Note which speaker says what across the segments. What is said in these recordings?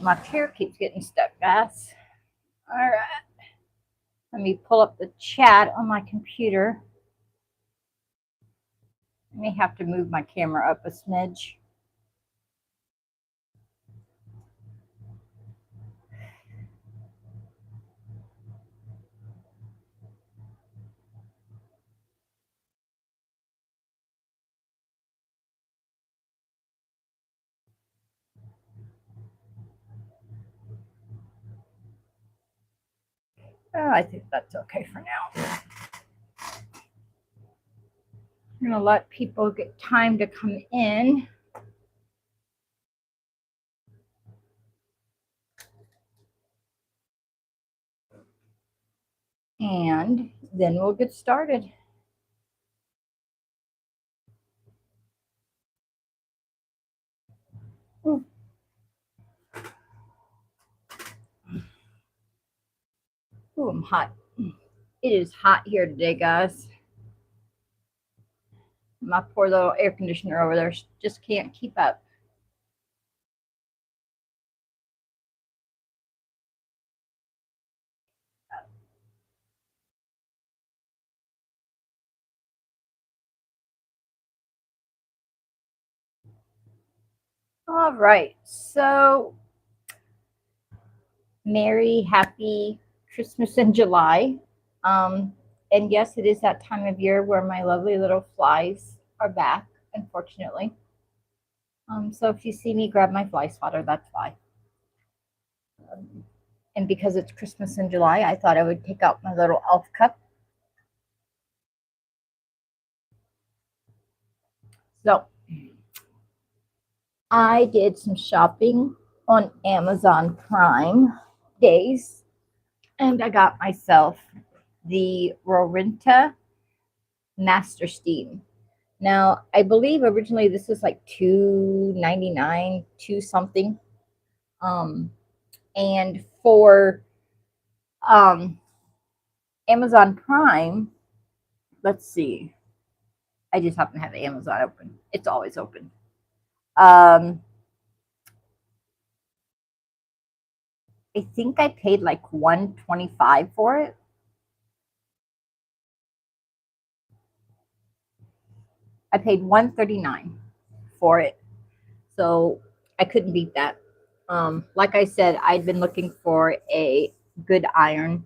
Speaker 1: My chair keeps getting stuck, guys. All right. Let me pull up the chat on my computer. I may have to move my camera up a smidge. Oh, I think that's okay for now. I'm going to let people get time to come in. And then we'll get started. Ooh. Ooh, I'm hot. It is hot here today, guys. My poor little air conditioner over there just can't keep up. All right, so Merry, happy Christmas in July. And yes, it is that time of year where my lovely little flies are back, unfortunately. So if you see me grab my fly swatter, that's why. And because it's Christmas in July, I thought I would take out my little elf cup. So I did some shopping on Amazon Prime days, and I got myself the Rorinta Master Steam. Now, I believe originally this was like $2.99, two something. And for Amazon Prime, let's see. I just happen to have Amazon open. It's always open. I think I paid like $125 for it. I paid $139 for it. So I couldn't beat that. Like I said, I'd been looking for a good iron.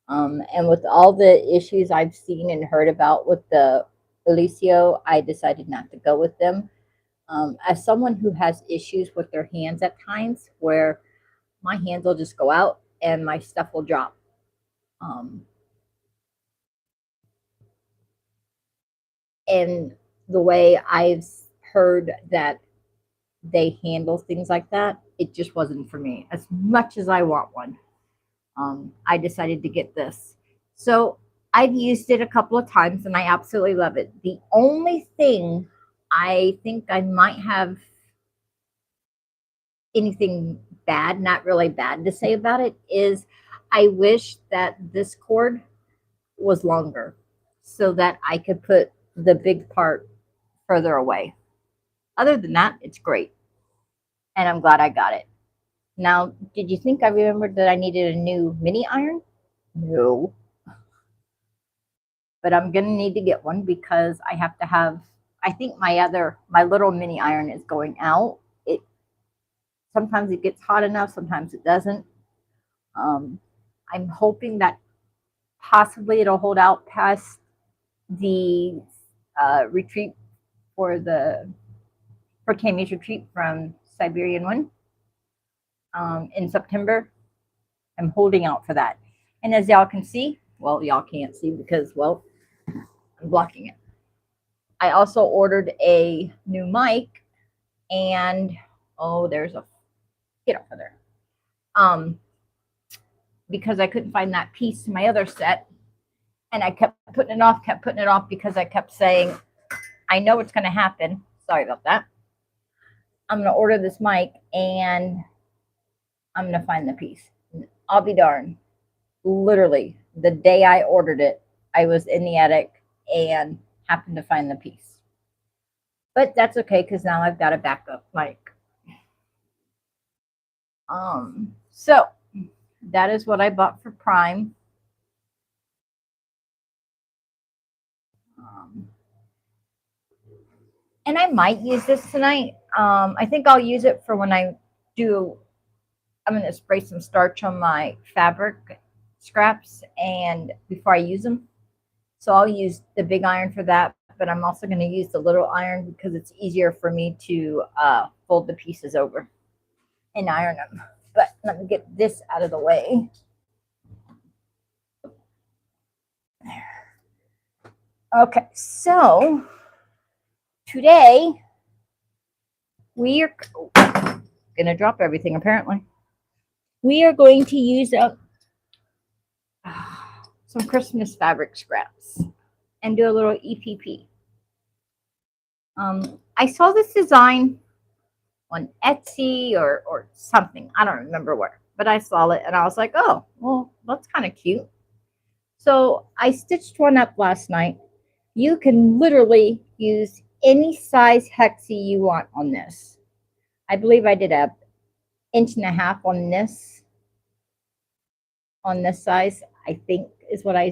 Speaker 1: And with all the issues I've seen and heard about with the Elicio, I decided not to go with them. As someone who has issues with their hands at times, where my hands will just go out and my stuff will drop. And the way I've heard that they handle things like that, it just wasn't for me. As much as I want one, I decided to get this. So I've used it a couple of times and I absolutely love it. The only thing I think I might have anything bad, not really bad to say about it, is I wish that this cord was longer so that I could put the big part further away. Other than that, it's great. And I'm glad I got it. Now, did you think I remembered that I needed a new mini iron? No. But I'm going to need to get one because I have to have, I think my little mini iron is going out. Sometimes it gets hot enough, sometimes it doesn't. I'm hoping that possibly it'll hold out past the retreat for Tammy's retreat from Siberian One in September. I'm holding out for that. And as y'all can see, well, y'all can't see because, well, I'm blocking it. I also ordered a new mic, and there's a get off of there. Because I couldn't find that piece to my other set, and I kept putting it off because I kept saying, I know it's going to happen. Sorry about that. I'm going to order this mic, and I'm going to find the piece. I'll be darned. Literally, the day I ordered it, I was in the attic and happened to find the piece. But that's okay because now I've got a backup mic. So that is what I bought for Prime. Um, and I might use this tonight. I think I'll use it for when I do. I'm going to spray some starch on my fabric scraps and before I use them. So I'll use the big iron for that, but I'm also going to use the little iron because it's easier for me to fold the pieces over and iron them. But let me get this out of the way. Okay, so today we are going to drop everything apparently. We are going to use up some Christmas fabric scraps and do a little EPP. I saw this design on Etsy or something. I don't remember where, but I saw it and I was like, oh, well, that's kind of cute. So I stitched one up last night. You can literally use any size hexie you want on this. I believe I did a 1.5 inch on this size. I think is what I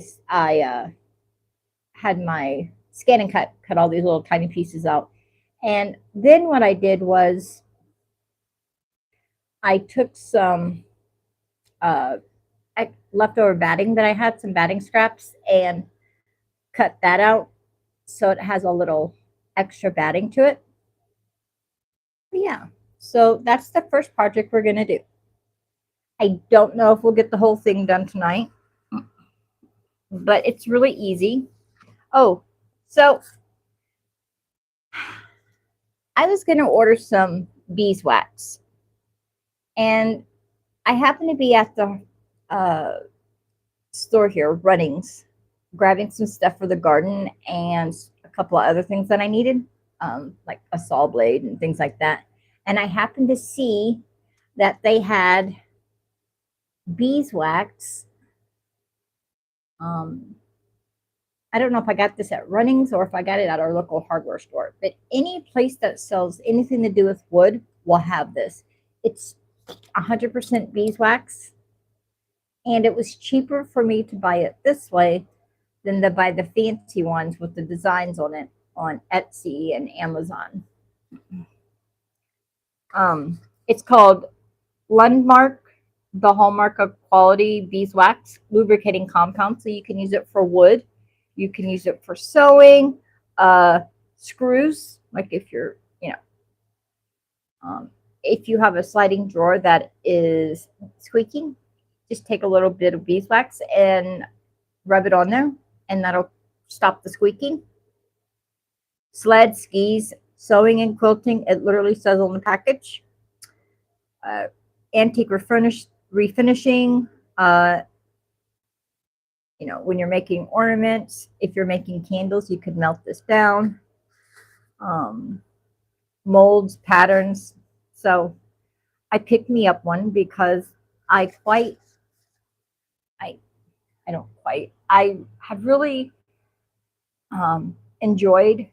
Speaker 1: had my scan and cut all these little tiny pieces out. And then what I did was I took some leftover batting that I had, some batting scraps, and cut that out so it has a little extra batting to it. But yeah, so that's the first project we're going to do. I don't know if we'll get the whole thing done tonight, but it's really easy. Oh, so I was going to order some beeswax, and I happened to be at the store here, Runnings, grabbing some stuff for the garden and a couple of other things that I needed, like a saw blade and things like that. And I happened to see that they had beeswax. I don't know if I got this at Runnings or if I got it at our local hardware store, but any place that sells anything to do with wood will have this. It's 100% beeswax, and it was cheaper for me to buy it this way than to buy the fancy ones with the designs on it on Etsy and Amazon. It's called Lundmark, the hallmark of quality beeswax lubricating compound. So you can use it for wood, you can use it for sewing, screws, like if you're, if you have a sliding drawer that is squeaking, just take a little bit of beeswax and rub it on there, and that'll stop the squeaking. Sled, skis, sewing and quilting, it literally says on the package. Antique refinishing, when you're making ornaments, if you're making candles, you could melt this down. Molds, patterns. So I picked me up one because I have really enjoyed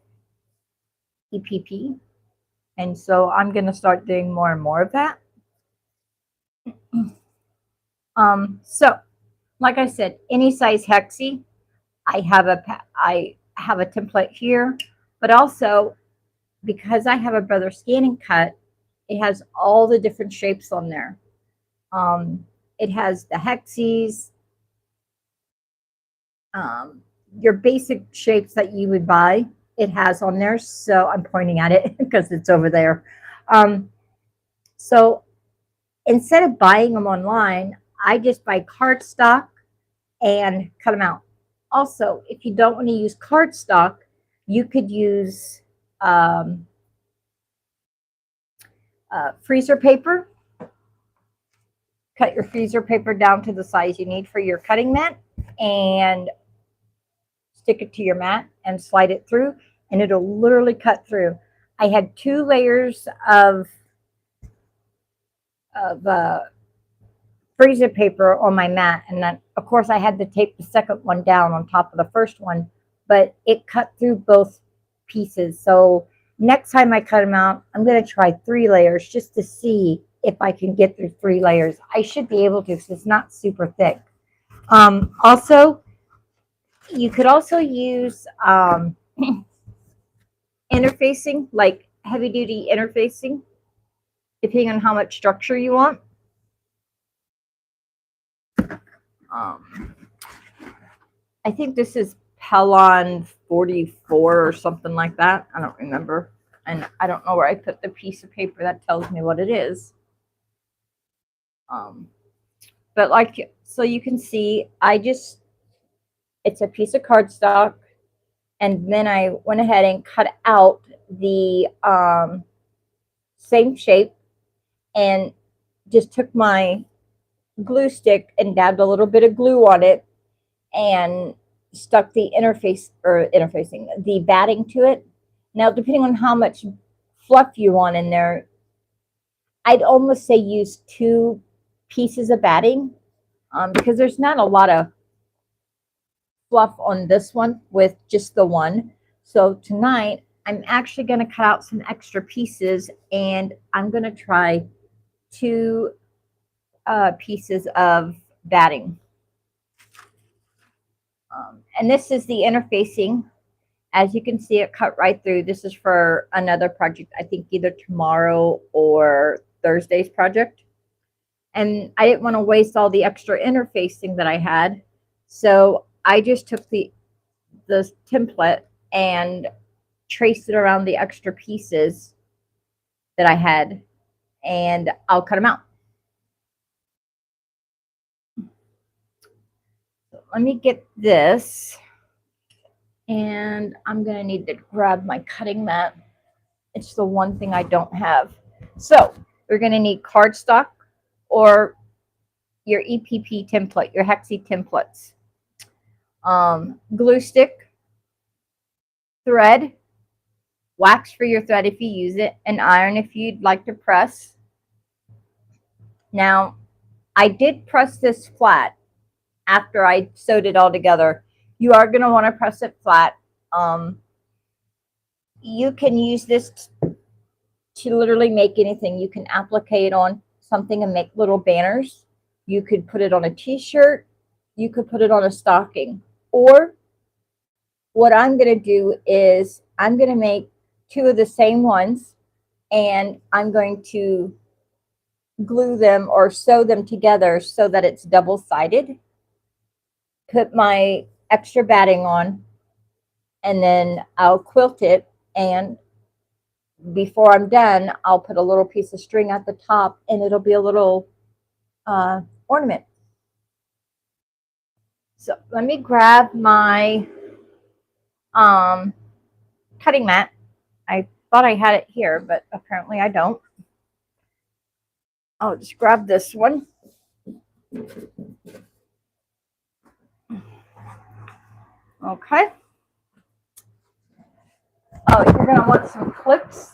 Speaker 1: EPP, and so I'm going to start doing more and more of that. So like I said, any size hexie. I have a template here, but also because I have a Brother Scan and Cut, it has all the different shapes on there. It has the hexies, your basic shapes that you would buy. It has on there, so I'm pointing at it because it's over there. So instead of buying them online, I just buy cardstock and cut them out. Also, if you don't want to use cardstock, you could use freezer paper. Cut your freezer paper down to the size you need for your cutting mat and stick it to your mat and slide it through, and it'll literally cut through. I had 2 layers of freezer paper on my mat, and then of course I had to tape the second one down on top of the first one, but it cut through both pieces. So next time I cut them out, I'm going to try 3 layers just to see if I can get through 3 layers. I should be able to because it's not super thick. Also, you could also use interfacing, like heavy duty interfacing, depending on how much structure you want. I think this is Pelon 44 or something like that. I don't remember. And I don't know where I put the piece of paper that tells me what it is. But like, so you can see, it's a piece of cardstock. And then I went ahead and cut out the same shape and just took my glue stick and dabbed a little bit of glue on it and stuck the interfacing the batting to it. Now, depending on how much fluff you want in there, I'd almost say use 2 pieces of batting because there's not a lot of fluff on this one with just the one. So tonight, I'm actually going to cut out some extra pieces and I'm going to try 2 pieces of batting. And this is the interfacing. As you can see, it cut right through. This is for another project, I think either tomorrow or Thursday's project. And I didn't want to waste all the extra interfacing that I had. So I just took the template and traced it around the extra pieces that I had. And I'll cut them out. So let me get this. And I'm going to need to grab my cutting mat. It's the one thing I don't have. So you're going to need cardstock or your EPP template, your hexi templates, glue stick, thread, wax for your thread if you use it, and iron if you'd like to press. Now, I did press this flat after I sewed it all together. You are going to want to press it flat. You can use this to literally make anything. You can applicate it on something and make little banners. You could put it on a t-shirt. You could put it on a stocking. Or what I'm going to do is I'm going to make 2 of the same ones and I'm going to glue them or sew them together so that it's double-sided. Put my extra batting on and then I'll quilt it, and before I'm done, I'll put a little piece of string at the top and it'll be a little ornament. So let me grab my cutting mat. I thought I had it here, but apparently I don't. I'll just grab this one. Okay. Oh, you're going to want some clips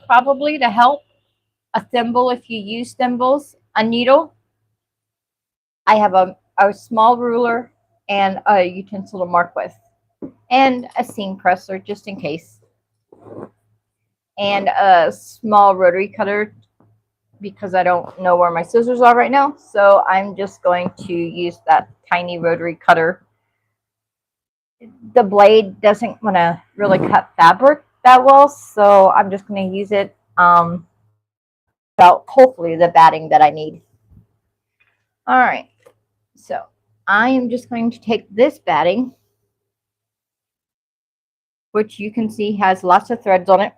Speaker 1: probably to help. A thimble if you use thimbles. A needle. I have a small ruler and a utensil to mark with. And a seam presser just in case. And a small rotary cutter because I don't know where my scissors are right now. So I'm just going to use that tiny rotary cutter. The blade doesn't want to really cut fabric that well, so I'm just going to use it about hopefully the batting that I need. All right, so I am just going to take this batting, which you can see has lots of threads on it.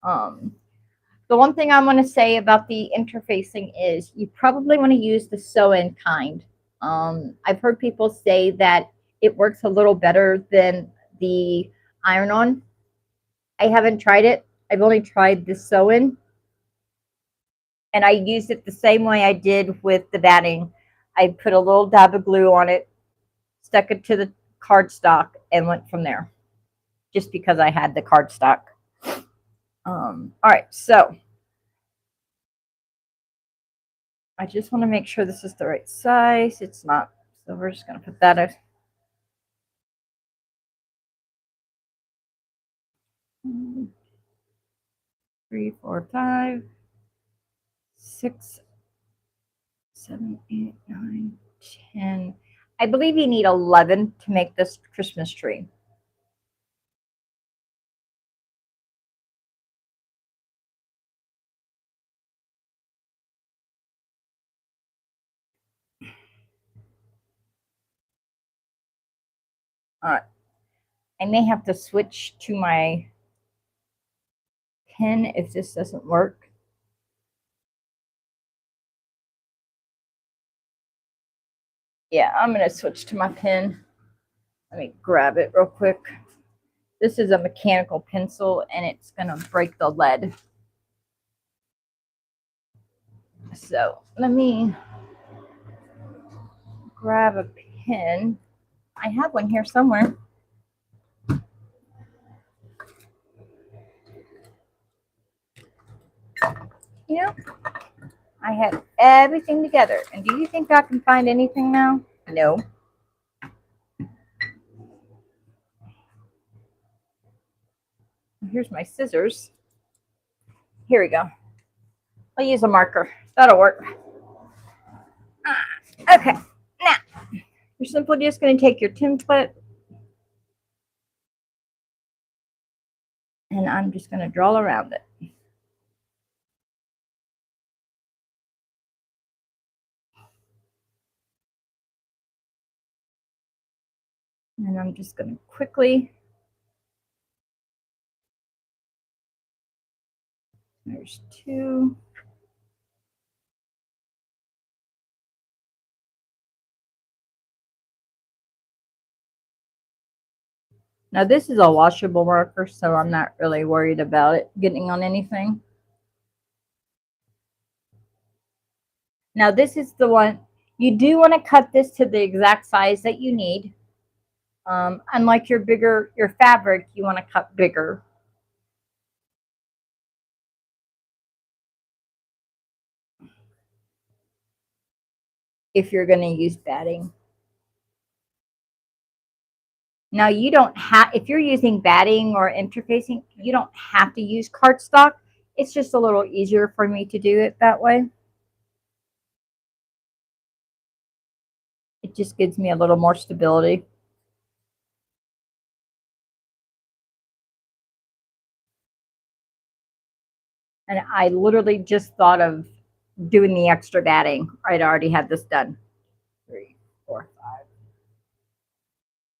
Speaker 1: The one thing I want to say about the interfacing is you probably want to use the sew-in kind. I've heard people say that it works a little better than the iron-on. I haven't tried it. I've only tried the sew-in. And I used it the same way I did with the batting. I put a little dab of glue on it, stuck it to the cardstock, and went from there. Just because I had the cardstock. All right, so I just want to make sure this is the right size. It's not, so we're just going to put that in. 3, 4, 5, 6, 7, 8, 9, 10. I believe you need 11 to make this Christmas tree. All right. I may have to switch to my pen if this doesn't work. Yeah, I'm going to switch to my pen. Let me grab it real quick. This is a mechanical pencil and it's going to break the lead. So let me grab a pen. I have one here somewhere. You know, I have everything together. And do you think I can find anything now? No. Here's my scissors. Here we go. I'll use a marker. That'll work. Okay. Now, you're simply just going to take your template and I'm just going to draw around it. And I'm just going to quickly, there's 2. Now this is a washable marker, so I'm not really worried about it getting on anything. Now this is the one, you do want to cut this to the exact size that you need. Unlike your fabric, you want to cut bigger. If you're going to use batting. Now you don't have, if you're using batting or interfacing, you don't have to use cardstock. It's just a little easier for me to do it that way. It just gives me a little more stability. And I literally just thought of doing the extra batting. I'd already had this done. 3, 4,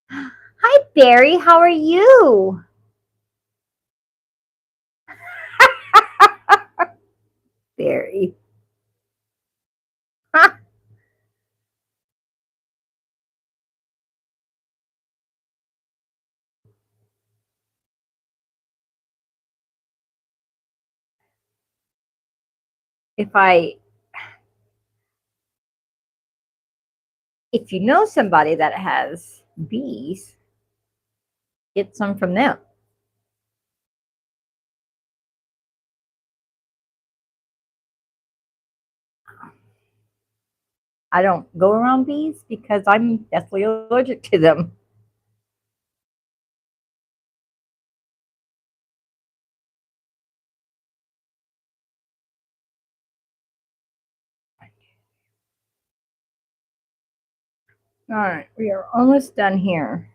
Speaker 1: 5. Hi, Barry. How are you? Barry. If you know somebody that has bees, get some from them. I don't go around bees because I'm deathly allergic to them. All right, we are almost done here.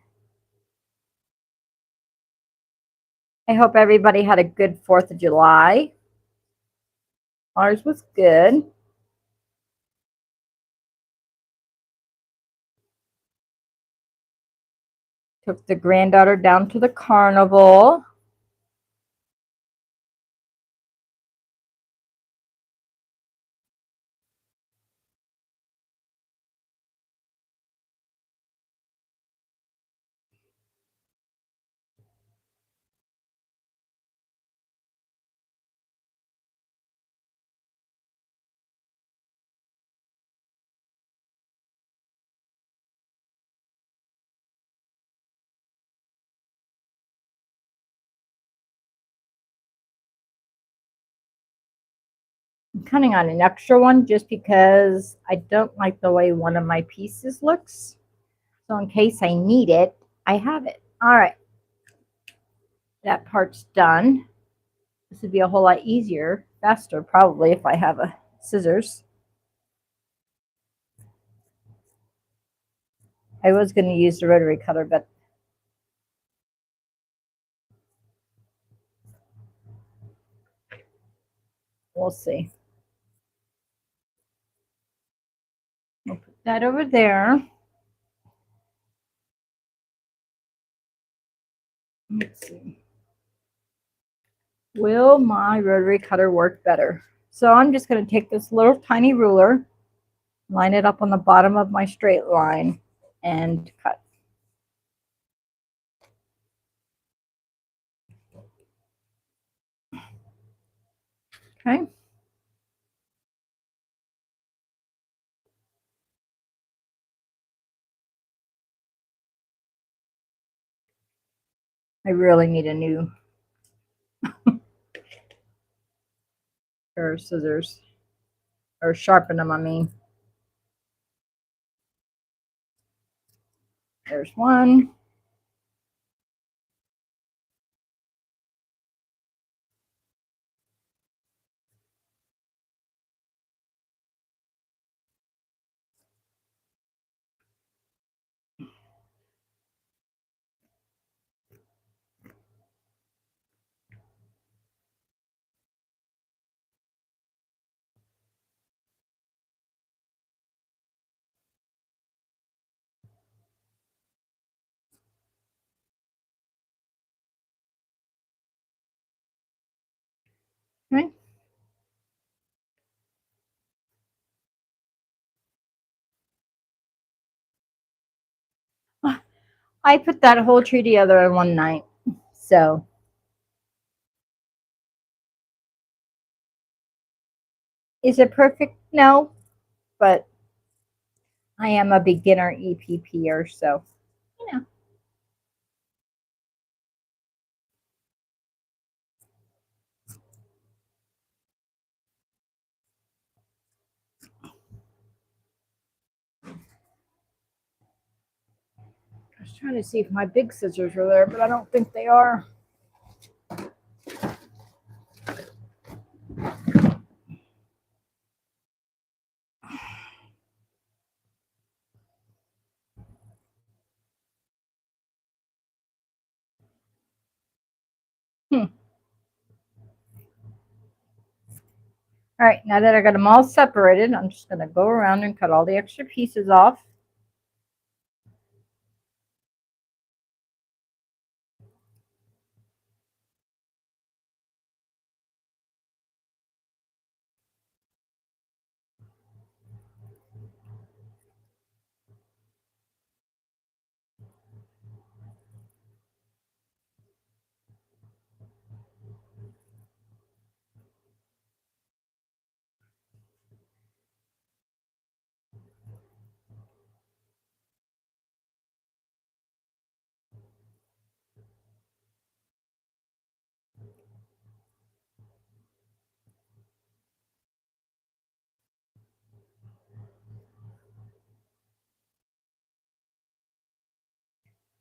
Speaker 1: I hope everybody had a good 4th of July. Ours was good. Took the granddaughter down to the carnival. I'm cutting on an extra one just because I don't like the way one of my pieces looks. So in case I need it, I have it. All right. That part's done. This would be a whole lot easier, faster probably if I have a scissors. I was going to use the rotary cutter, but we'll see. We'll put that over there. Let's see. Will my rotary cutter work better? So I'm just going to take this little tiny ruler, line it up on the bottom of my straight line, and cut. Okay. I really need a new pair of scissors, or sharpen them, I mean. There's one. Okay. I put that whole tree together in one night. So is it perfect? No, but I am a beginner EPPer, so you know. I was trying to see if my big scissors are there, but I don't think they are. Hmm. All right, now that I got them all separated, I'm just going to go around and cut all the extra pieces off.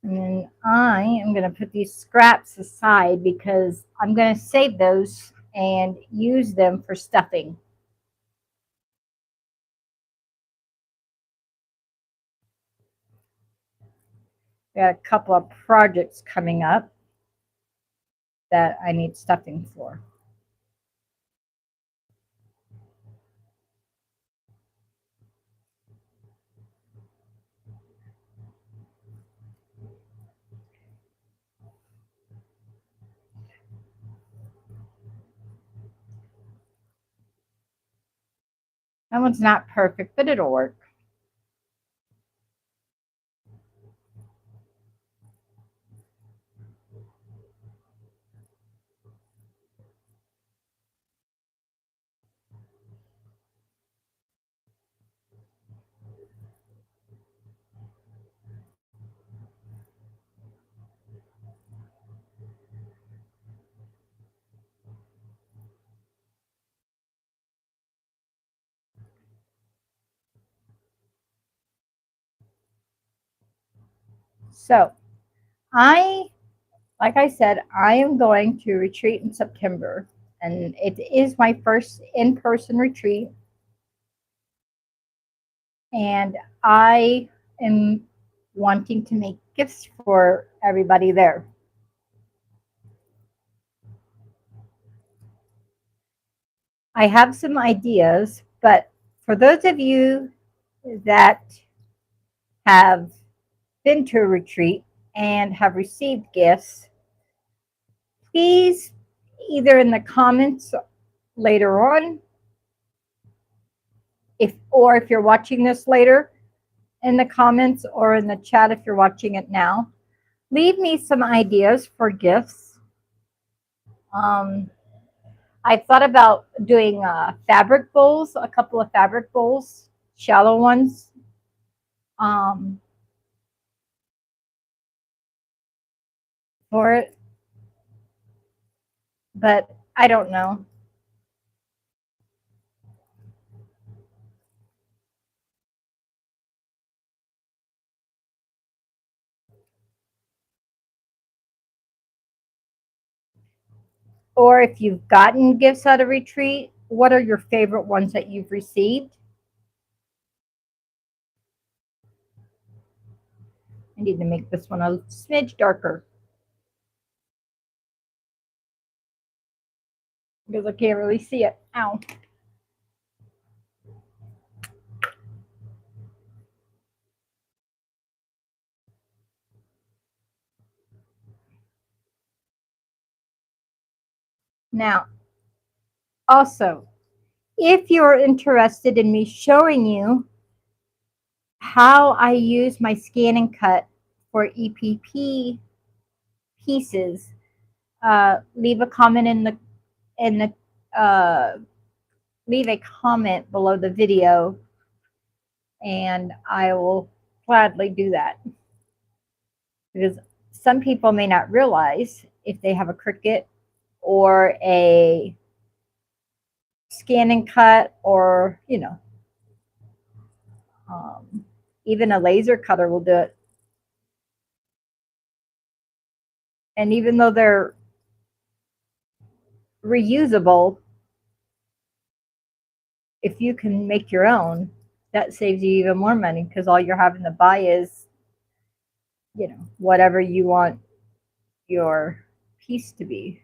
Speaker 1: And then I am going to put these scraps aside because I'm going to save those and use them for stuffing. Got a couple of projects coming up that I need stuffing for. That one's not perfect, but it'll work. So like I said, I am going to retreat in September. and it is my first in-person retreat, and I am wanting to make gifts for everybody there. I have some ideas, but for those of you that have been to a retreat and have received gifts, please, either in the comments later on, if you're watching this later, in the comments or in the chat if you're watching it now, leave me some ideas for gifts. I thought about doing fabric bowls, a couple of fabric bowls, shallow ones. For it, but I don't know. Or if you've gotten gifts at a retreat, what are your favorite ones that you've received? I need to make this one a smidge darker because I can't really see it. Ow. Now, also, if you're interested in me showing you how I use my scan and cut for EPP pieces, leave a comment in the leave a comment below the video, and I will gladly do that. Because some people may not realize if they have a Cricut or a scan and cut, or even a laser cutter will do it. And even though they're reusable, if you can make your own, that saves you even more money because all you're having to buy is, whatever you want your piece to be.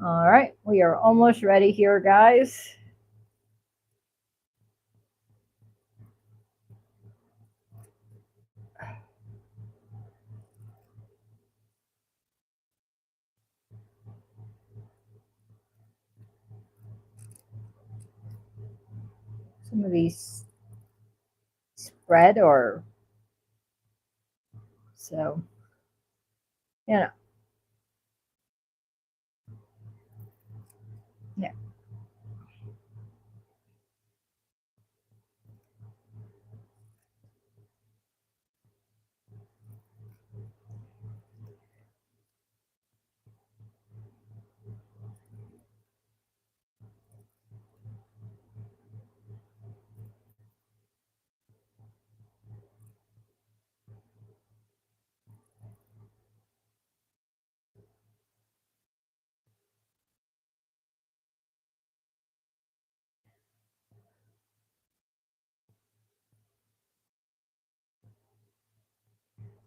Speaker 1: All right, we are almost ready here, guys. Some of these spread or so, yeah.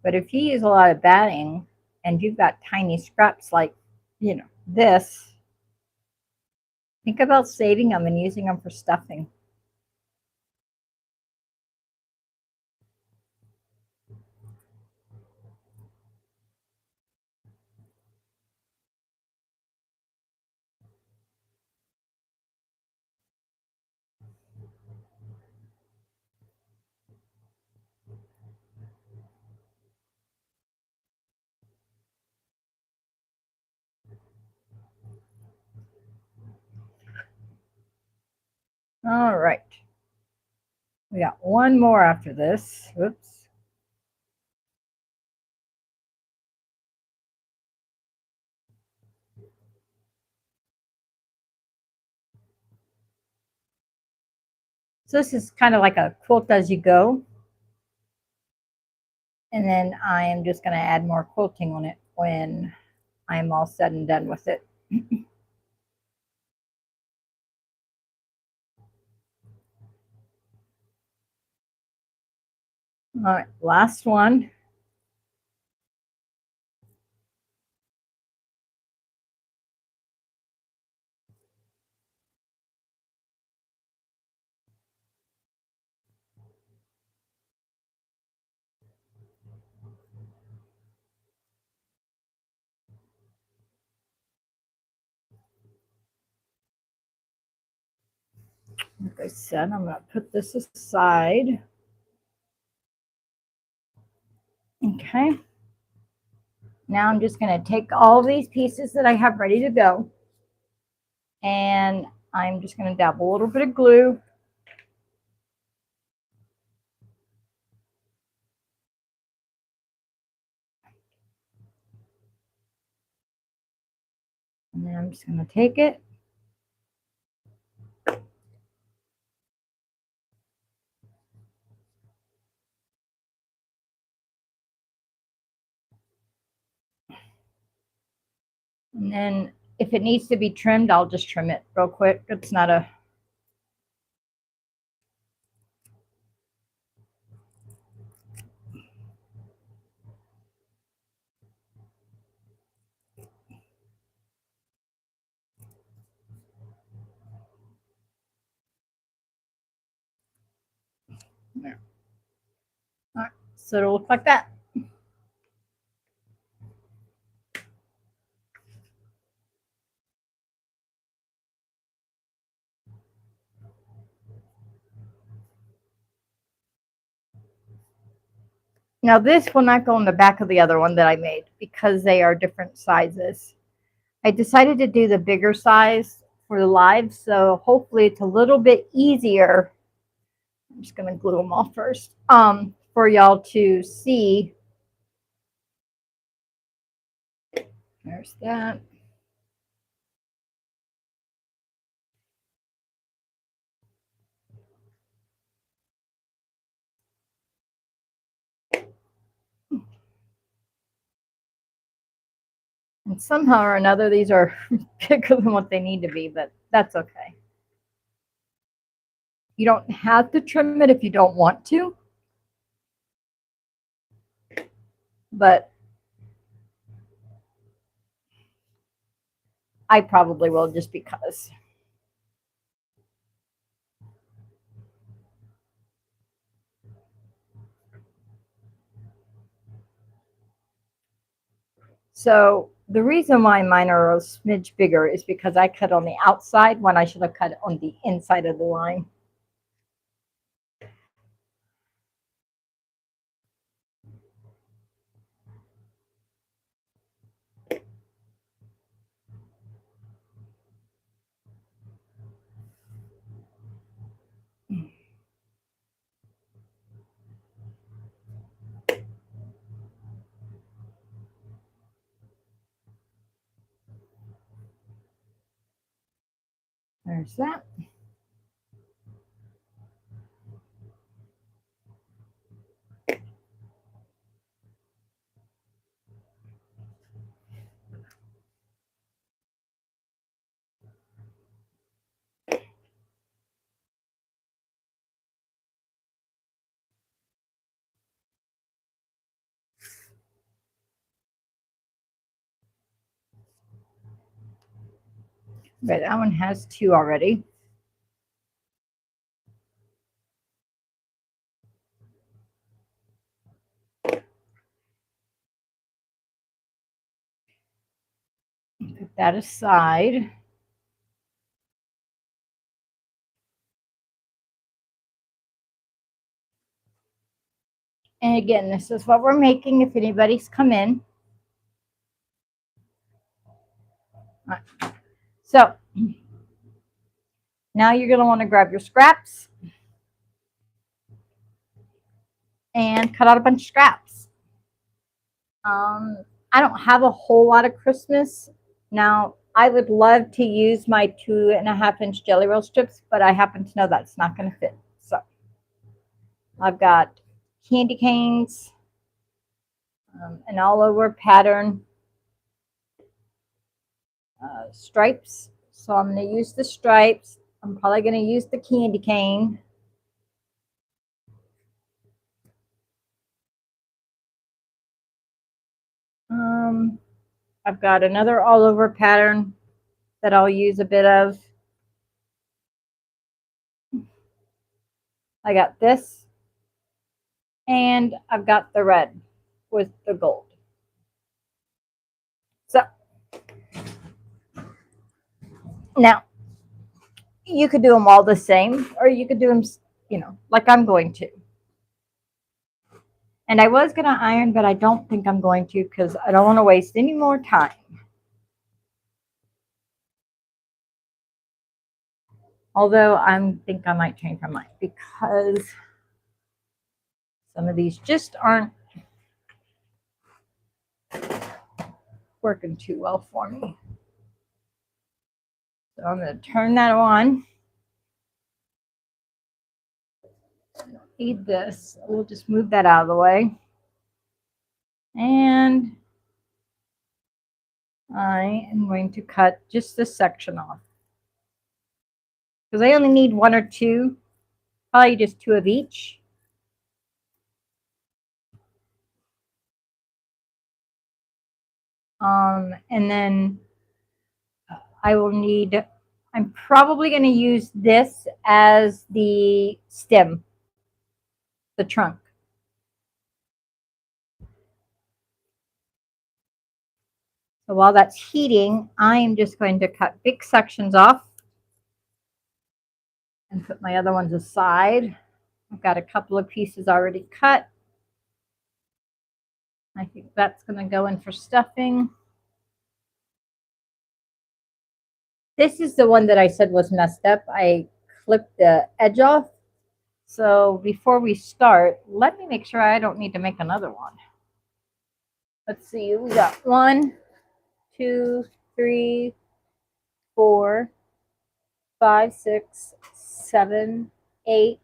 Speaker 1: But if you use a lot of batting and you've got tiny scraps like, this, think about saving them and using them for stuffing. All right. We got one more after this. Oops. So this is kind of like a quilt as you go. And then I am just going to add more quilting on it. when I'm all said and done with it. All right, last one. Like I said, I'm going to put this aside. Okay. Now I'm just going to take all these pieces that I have ready to go, and I'm just going to dab a little bit of glue. And then I'm just going to take it. And then if it needs to be trimmed, I'll just trim it real quick. It's not a... There. All right, so it'll look like that. Now this will not go on the back of the other one that I made because they are different sizes. I decided to do the bigger size for the lives, so hopefully it's a little bit easier. I'm just going to glue them off first for y'all to see. There's that. And somehow or another, these are bigger than what they need to be, but that's okay. You don't have to trim it if you don't want to, but I probably will just because. So the reason why mine are a smidge bigger is because I cut on the outside when I should have cut on the inside of the line. There's that. But that one has two already. Put that aside. And again, this is what we're making if anybody's come in. All right. So now you're going to want to grab your scraps and cut out a bunch of scraps. I don't have a whole lot of Christmas. Now, I would love to use my 2.5-inch jelly roll strips, but I happen to know that's not going to fit. So I've got candy canes, an all over pattern. stripes. So I'm going to use the stripes. I'm probably going to use the candy cane. I've got another all over pattern that I'll use a bit of. I got this, and I've got the red with the gold. So now you could do them all the same, or you could do them, you know, like I'm going to. And I was going to iron, but I don't think I'm going to because I don't want to waste any more time. Although I think I might change my mind because some of these just aren't working too well for me. So I'm going to turn that on. I don't need this. We'll just move that out of the way. And I am going to cut just this section off. Because I only need one or two, probably just two of each. And then I will need, I'm probably going to use this as the stem, the trunk. So while that's heating, I'm just going to cut big sections off and put my other ones aside. I've got a couple of pieces already cut. I think that's going to go in for stuffing. This is the one that I said was messed up. I clipped the edge off. So before we start, let me make sure I don't need to make another one. Let's see, we got 1, 2, 3, 4, 5, 6, 7, 8,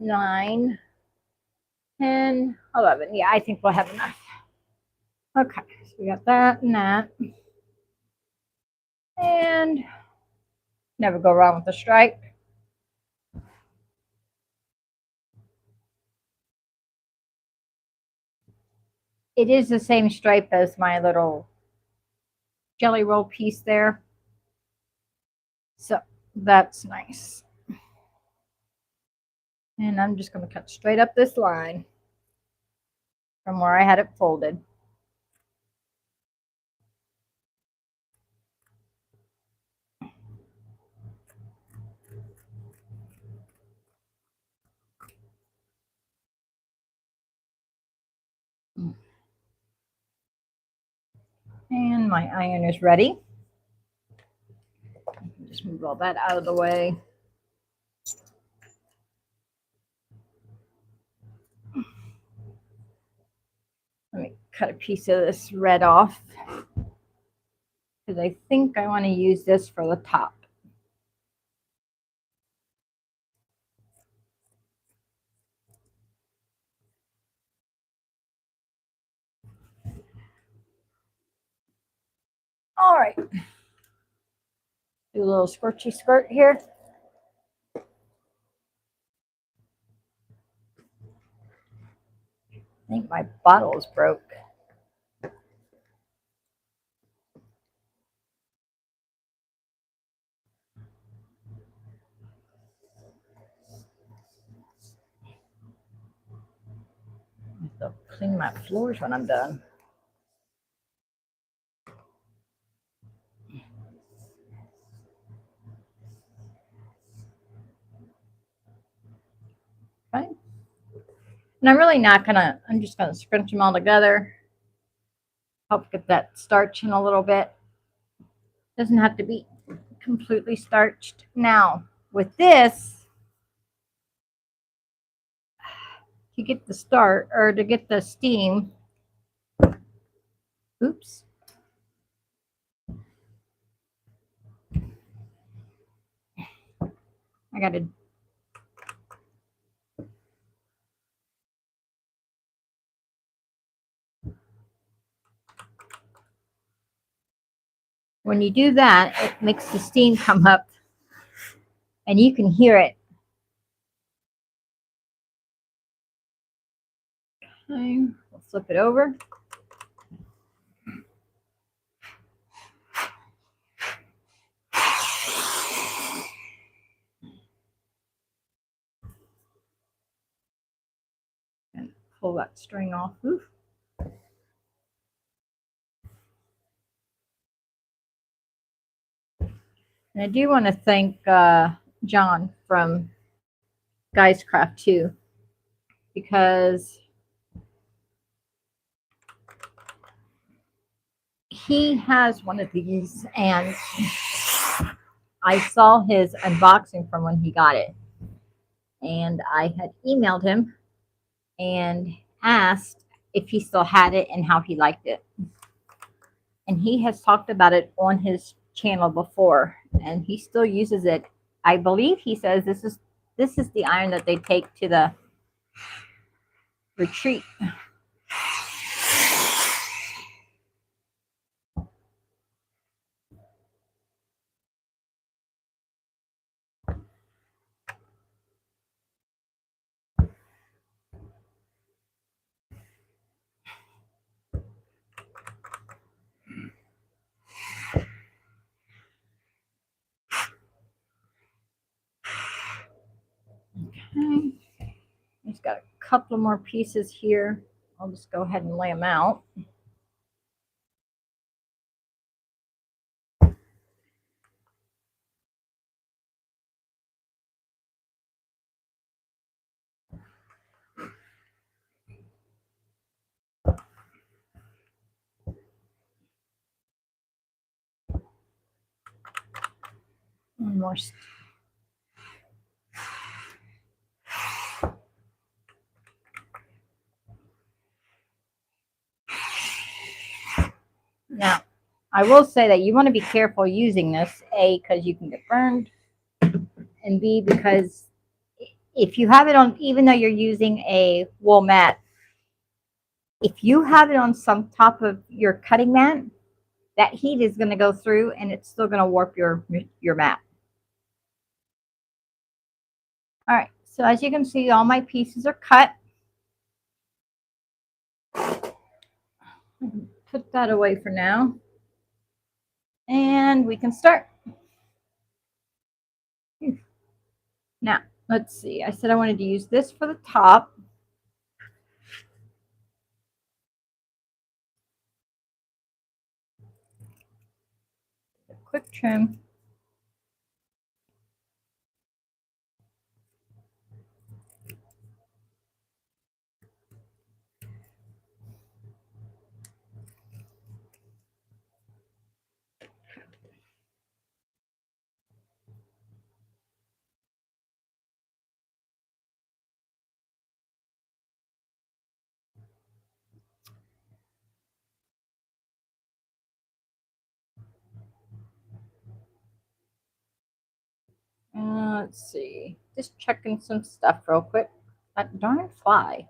Speaker 1: 9, 10, 11. Yeah, I think we'll have enough. Okay, so we got that and that. And never go wrong with the stripe. It is the same stripe as my little jelly roll piece there. So that's nice. And I'm just going to cut straight up this line from where I had it folded. And my iron is ready. Just move all that out of the way. Let me cut a piece of this red off because I think I want to use this for the top. All right. Do a little squirty skirt here. I think my bottle is broke. I'll clean my floors when I'm done. Okay. And I'm really not gonna, I'm just gonna scrunch them all together. Help get that starch in a little bit. Doesn't have to be completely starched. Now, with this, to get the start or to get the steam, oops. I got to When you do that, it makes the steam come up and you can hear it. Okay, we'll flip it over. And pull that string off. Oof. And I do want to thank John from Guys Craft too, because he has one of these and I saw his unboxing from when he got it. And I had emailed him and asked if he still had it and how he liked it. And he has talked about it on his channel before and he still uses it. I believe he says this is the iron that they take to the retreat. Okay. He's got a couple more pieces here. I'll just go ahead and lay them out. One more. Now, I will say that you want to be careful using this, A, because you can get burned, and B, because if you have it on, even though you're using a wool mat, if you have it on some top of your cutting mat, that heat is going to go through and it's still going to warp your mat. All right, so as you can see, all my pieces are cut. Put that away for now. And we can start. Now, let's see. I said I wanted to use this for the top. A quick trim. Let's see. Just checking some stuff real quick. That darn fly.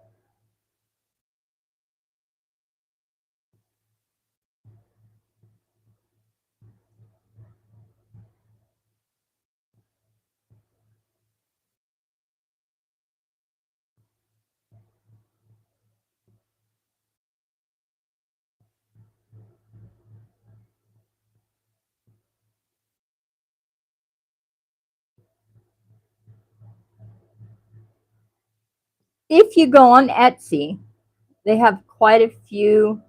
Speaker 1: If you go on Etsy, they have quite a few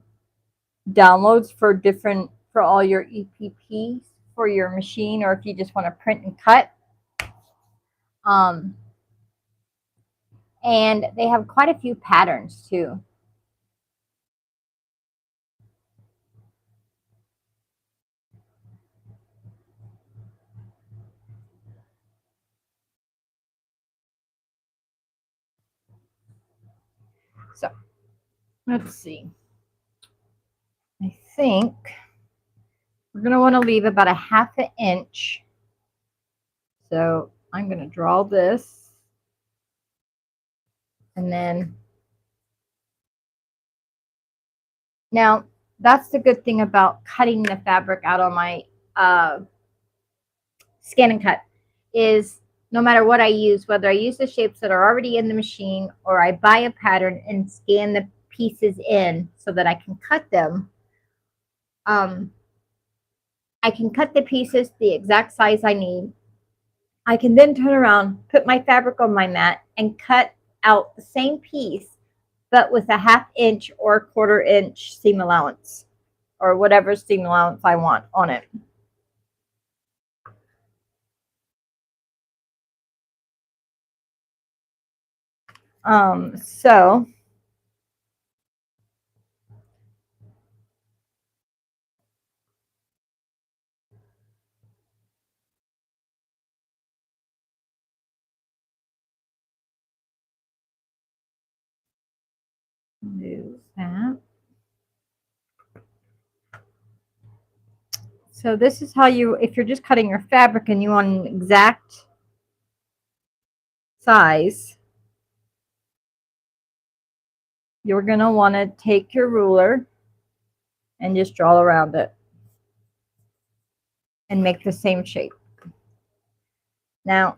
Speaker 1: downloads for all your EPPs for your machine, or if you just want to print and cut. And they have quite a few patterns too. So let's see. I think we're going to want to leave about a ½ inch. So I'm going to draw this. And then, now that's the good thing about cutting the fabric out on my scan and cut is no matter what I use, whether I use the shapes that are already in the machine or I buy a pattern and scan the pieces in so that I can cut them, I can cut the pieces the exact size I need. I can then turn around, put my fabric on my mat, and cut out the same piece, but with a 1/2 inch or 1/4 inch seam allowance, or whatever seam allowance I want on it. So move that. So this is how you, if you're just cutting your fabric and you want an exact size, you're going to want to take your ruler and just draw around it and make the same shape. Now,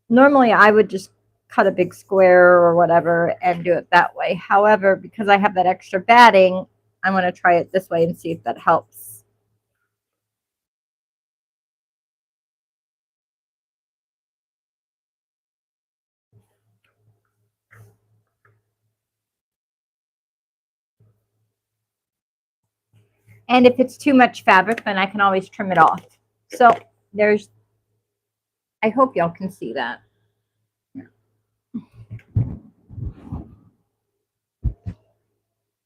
Speaker 1: normally I would just cut a big square or whatever and do it that way. However, because I have that extra batting, I'm going to try it this way and see if that helps. And if it's too much fabric, then I can always trim it off. So there's, I hope y'all can see that.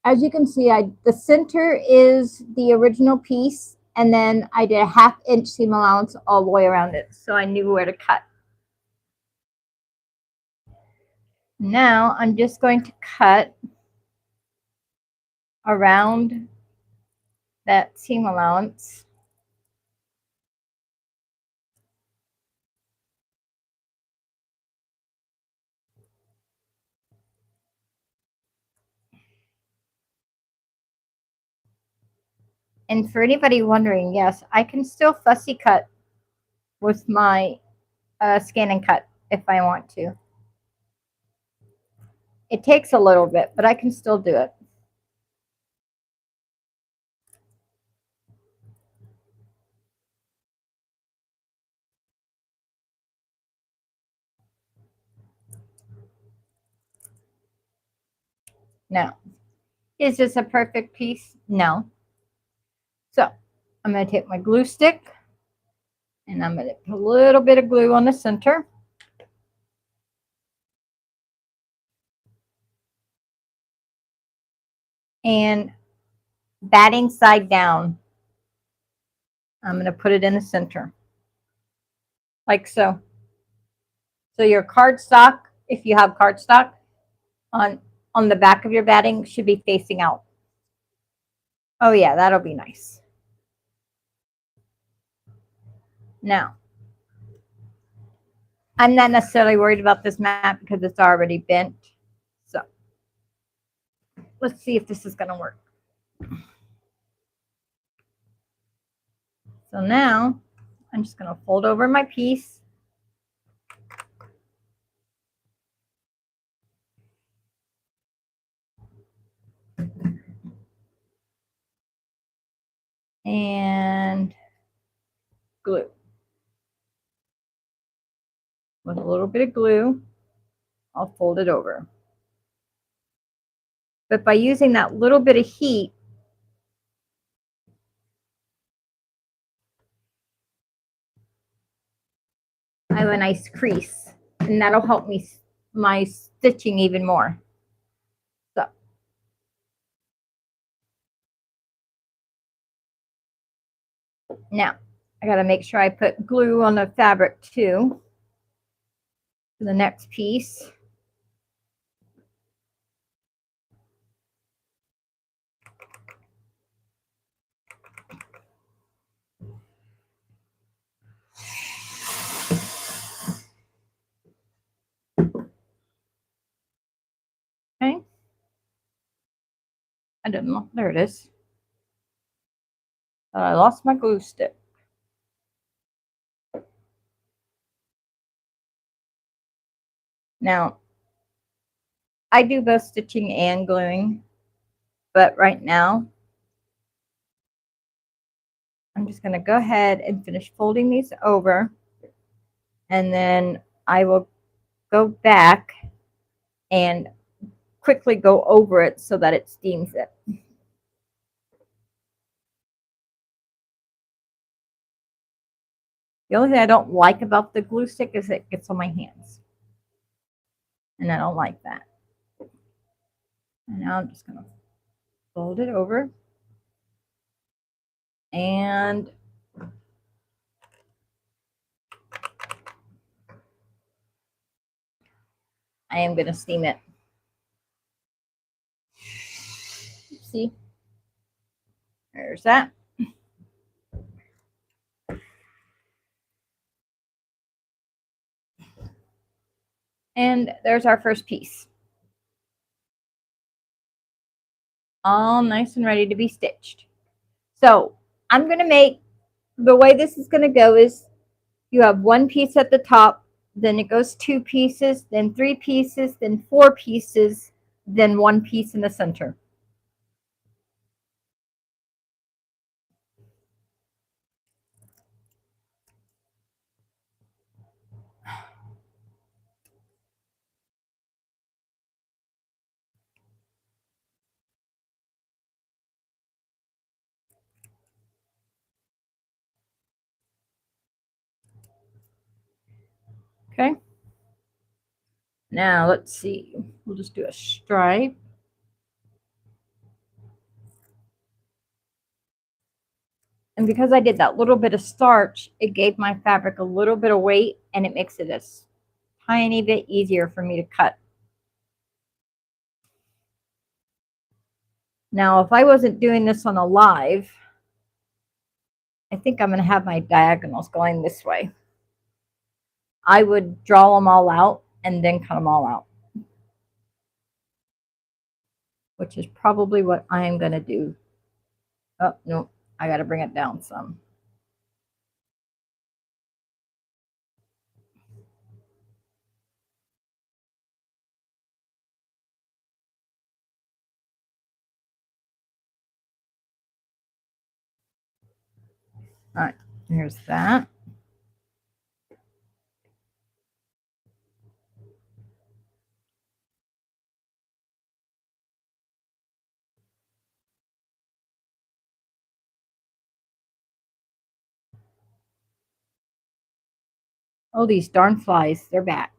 Speaker 1: As you can see, the center is the original piece, and then I did a 1/2 inch seam allowance all the way around it, so I knew where to cut. Now I'm just going to cut around that seam allowance. And for anybody wondering, yes, I can still fussy cut with my scan and cut if I want to. It takes a little bit, but I can still do it. Now, is this a perfect piece? No. So I'm going to take my glue stick and I'm going to put a little bit of glue on the center. And batting side down, I'm going to put it in the center, like so. So your cardstock, if you have cardstock, on the back of your batting should be facing out. Oh yeah, that'll be nice. Now, I'm not necessarily worried about this mat because it's already bent. So let's see if this is going to work. So now I'm just going to fold over my piece. And glue. With a little bit of glue, I'll fold it over. But by using that little bit of heat, I have a nice crease, and that'll help me my stitching even more. So now I got to make sure I put glue on the fabric too for the next piece. Okay. I didn't know. There it is. I lost my glue stick. Now, I do both stitching and gluing, but right now, I'm just going to go ahead and finish folding these over, and then I will go back and quickly go over it so that it steams it. The only thing I don't like about the glue stick is it gets on my hands, and I don't like that. And now I'm just going to fold it over, and I am going to steam it. See, there's that. And there's our first piece. All nice and ready to be stitched. So I'm going to make, the way this is going to go is you have one piece at the top, then it goes 2 pieces, then 3 pieces, then 4 pieces, then 1 piece in the center. Okay. Now let's see. We'll just do a stripe. And because I did that little bit of starch, it gave my fabric a little bit of weight, and it makes it a tiny bit easier for me to cut. Now, if I wasn't doing this on a live, I think I'm going to have my diagonals going this way. I would draw them all out and then cut them all out, which is probably what I am going to do. Oh, no, I got to bring it down some. All right, here's that. Oh, these darn flies, they're back.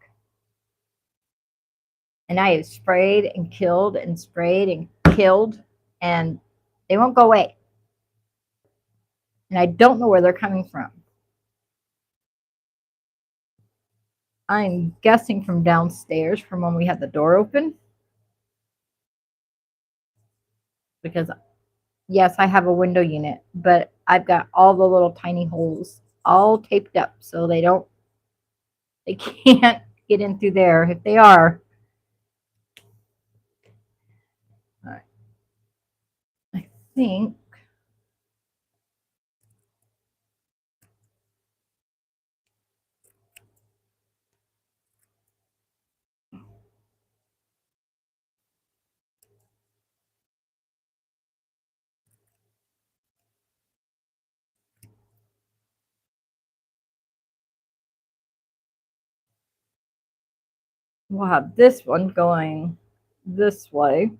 Speaker 1: And I have sprayed and killed and sprayed and killed, and they won't go away. And I don't know where they're coming from. I'm guessing from downstairs, from when we had the door open. Because, yes, I have a window unit, but I've got all the little tiny holes all taped up so they can't get in through there. If they are, all right. I think we'll have this one going this way.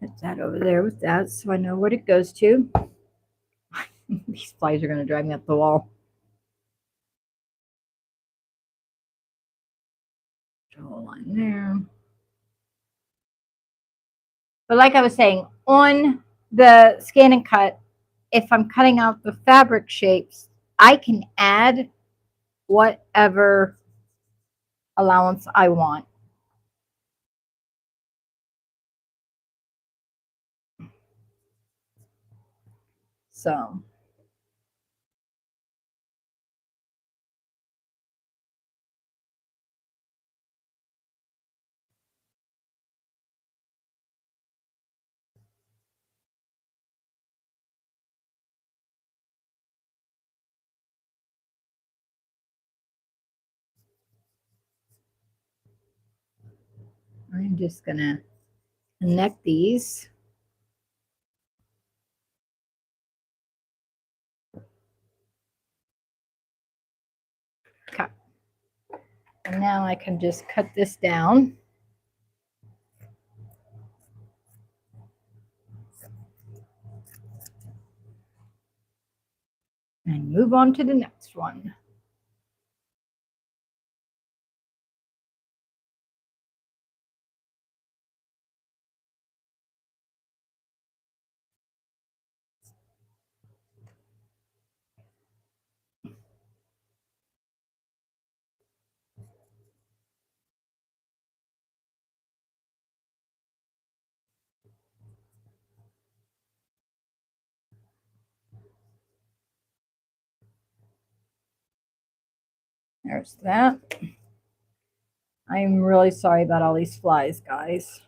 Speaker 1: Put that over there with that so I know what it goes to. These flies are going to drive me up the wall. Draw a line there. But like I was saying, on the scan and cut, if I'm cutting out the fabric shapes, I can add whatever allowance I want. So I'm just gonna connect these. Okay. And now I can just cut this down. And move on to the next one. There's that. I'm really sorry about all these flies, guys.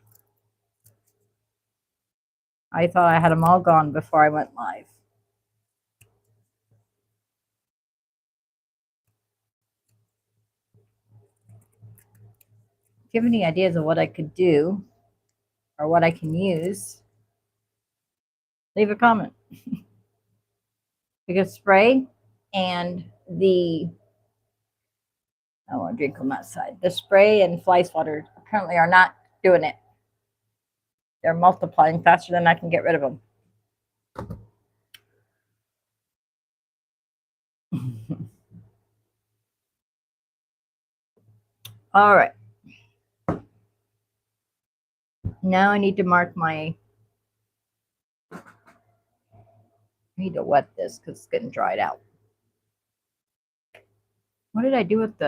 Speaker 1: I thought I had them all gone before I went live. If you have any ideas of what I could do or what I can use, leave a comment. Because spray and the, I won't drink on that side. The spray and fly swatter apparently are not doing it. They're multiplying faster than I can get rid of them. All right. Now I need to mark my, I need to wet this because it's getting dried out. What did I do with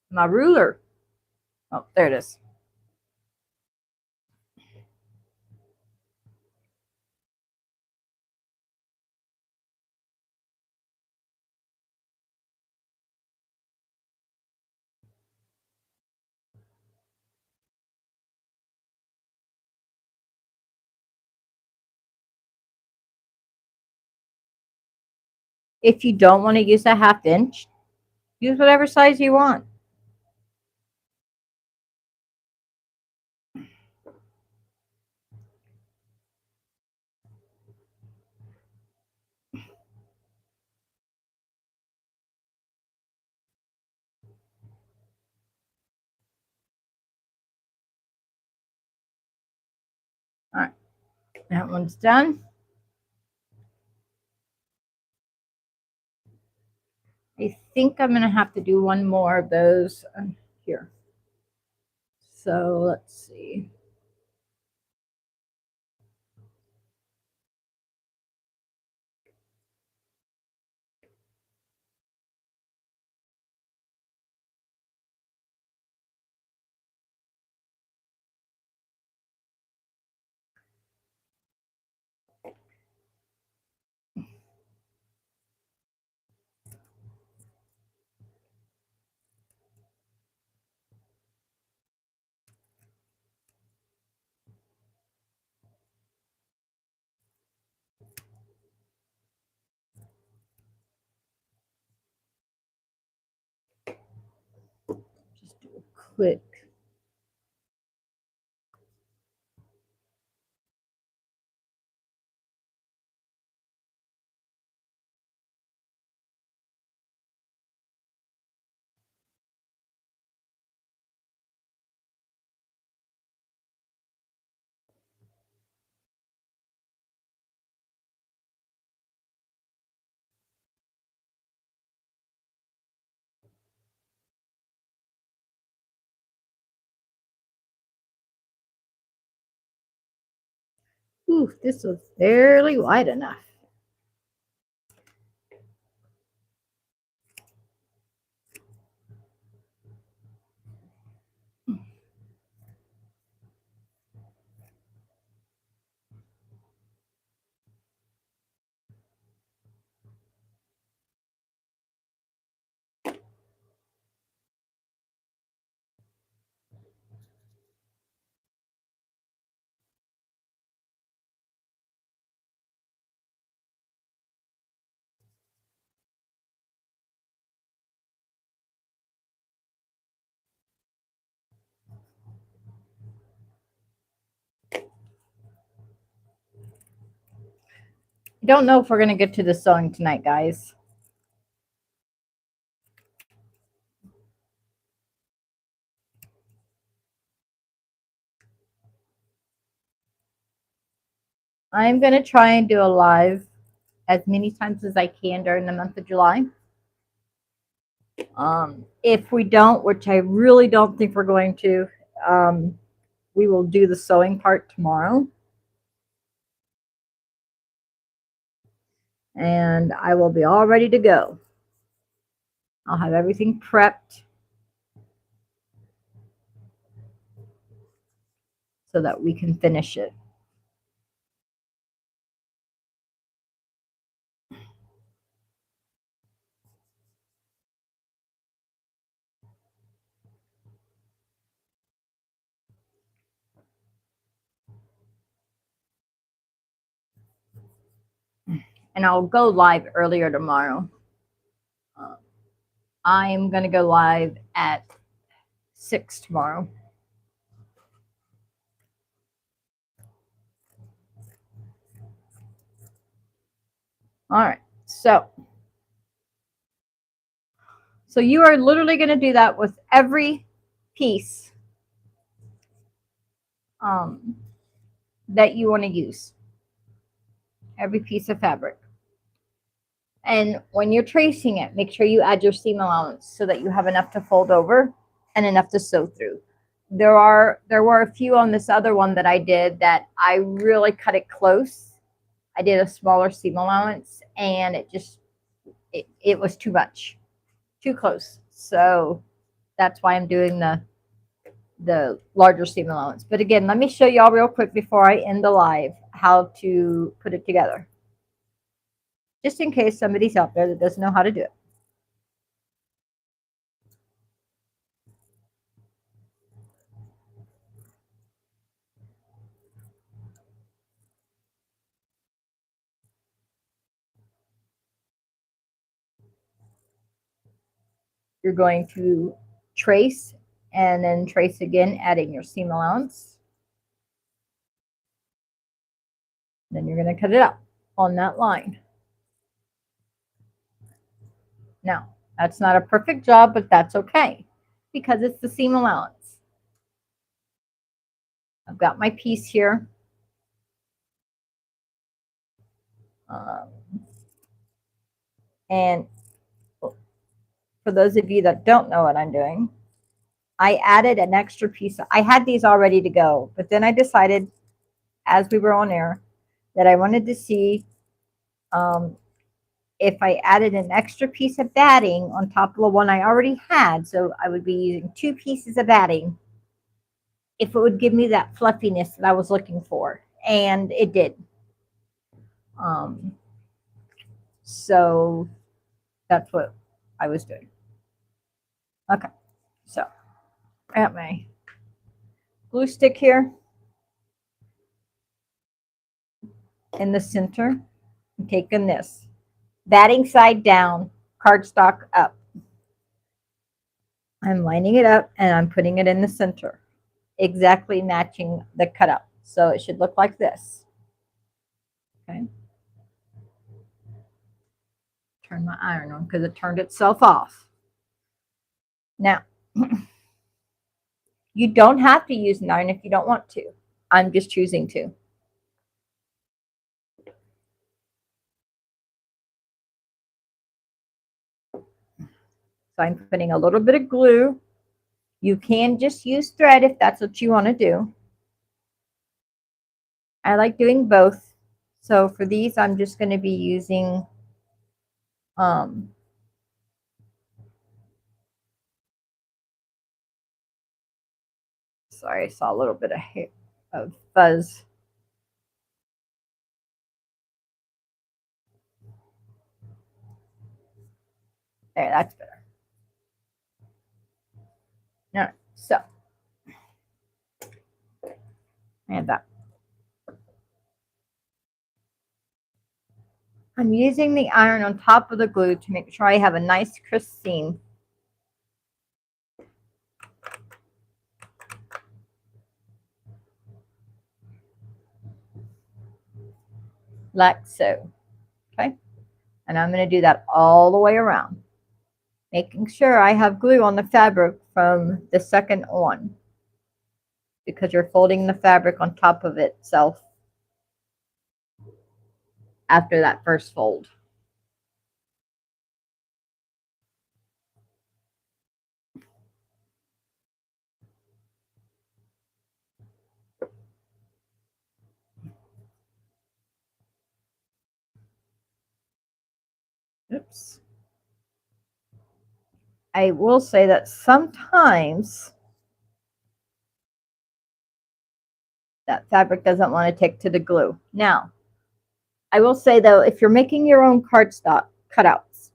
Speaker 1: my ruler? Oh, there it is. If you don't want to use a 1/2 inch, use whatever size you want. All right, that one's done. I think I'm going to have to do one more of those here. So let's see. Just do a quick. Ooh, this was barely wide enough. Don't know if we're going to get to the sewing tonight, guys. I'm going to try and do a live as many times as I can during the month of July. If we don't, which I really don't think we're going to, we will do the sewing part tomorrow. And I will be all ready to go. I'll have everything prepped so that we can finish it. And I'll go live earlier tomorrow. I'm going to go live at 6 tomorrow. All right. So you are literally going to do that with every piece that you want to use. Every piece of fabric. And when you're tracing it, make sure you add your seam allowance so that you have enough to fold over and enough to sew through. There were a few on this other one that I did that I really cut it close. I did a smaller seam allowance and it was too much, too close. So that's why I'm doing the larger seam allowance. But again, let me show y'all real quick before I end the live how to put it together. Just in case somebody's out there that doesn't know how to do it. You're going to trace and then trace again, adding your seam allowance. Then you're going to cut it out on that line. Now, that's not a perfect job, but that's okay because it's the seam allowance. I've got my piece here. And for those of you that don't know what I'm doing, I added an extra piece. I had these all ready to go, but then I decided as we were on air that I wanted to see if I added an extra piece of batting on top of the one I already had. So I would be using 2 pieces of batting if it would give me that fluffiness that I was looking for. And it did. So that's what I was doing. Okay, so I got my glue stick here in the center. I'm taking this, batting side down, cardstock up. I'm lining it up and I'm putting it in the center, exactly matching the cutout. So it should look like this. Okay. Turn my iron on because it turned itself off. Now, you don't have to use an iron if you don't want to. I'm just choosing to. So I'm putting a little bit of glue. You can just use thread if that's what you want to do. I like doing both. So for these, I'm just going to be using sorry, I saw a little bit of fuzz. There, that's better. All right, so I have that. I'm using the iron on top of the glue to make sure I have a nice crisp seam. Like so. And I'm going to do that all the way around, making sure I have glue on the fabric from the second on, because you're folding the fabric on top of itself after that first fold. Oops. I will say that sometimes that fabric doesn't want to take to the glue. Now, I will say though, if you're making your own cardstock cutouts,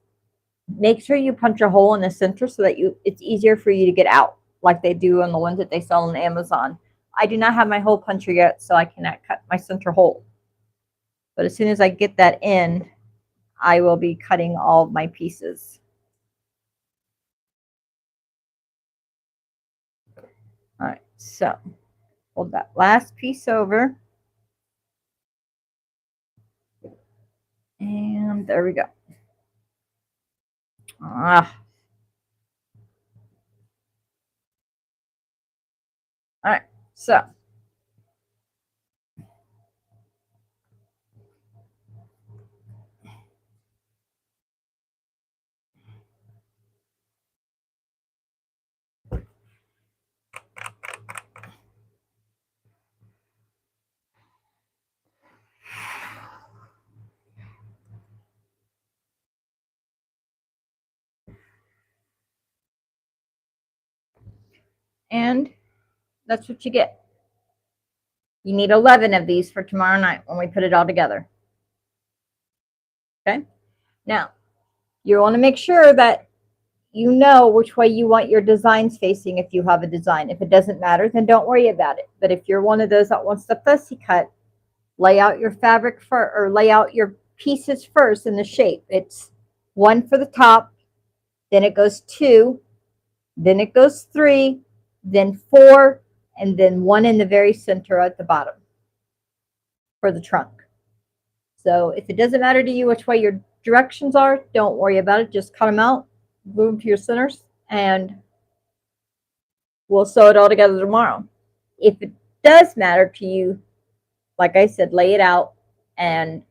Speaker 1: make sure you punch a hole in the center so that it's easier for you to get out, like they do on the ones that they sell on Amazon. I do not have my hole puncher yet, so I cannot cut my center hole. But as soon as I get that in, I will be cutting all of my pieces. All right, so fold that last piece over. And there we go. Ah. All right, so and that's what you get. You need 11 of these for tomorrow night when we put it all together. Okay. Now, you want to make sure that you know which way you want your designs facing if you have a design. If it doesn't matter, then don't worry about it. But if you're one of those that wants the fussy cut, lay out your fabric or lay out your pieces first in the shape. It's 1 for the top, then it goes 2, then it goes 3, then 4, and then 1 in the very center at the bottom for the trunk. So if it doesn't matter to you which way your directions are, don't worry about it. Just cut them out, glue them to your centers, and we'll sew it all together tomorrow. If it does matter to you, like I said, lay it out and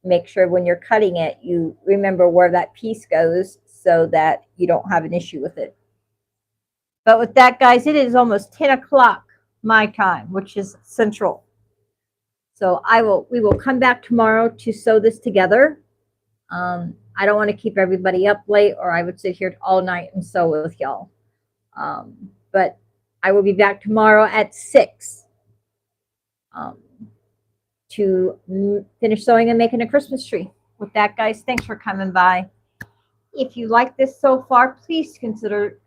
Speaker 1: make sure when you're cutting it, you remember where that piece goes so that you don't have an issue with it. But with that, guys, it is almost 10 o'clock my time, which is central. So we will come back tomorrow to sew this together. I don't want to keep everybody up late, or I would sit here all night and sew with y'all. But I will be back tomorrow at 6 to finish sewing and making a Christmas tree. With that, guys, thanks for coming by. If you like this so far, please consider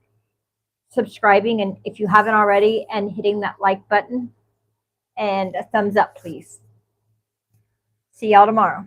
Speaker 1: subscribing, and if you haven't already, and hitting that like button and a thumbs up, please. See y'all tomorrow.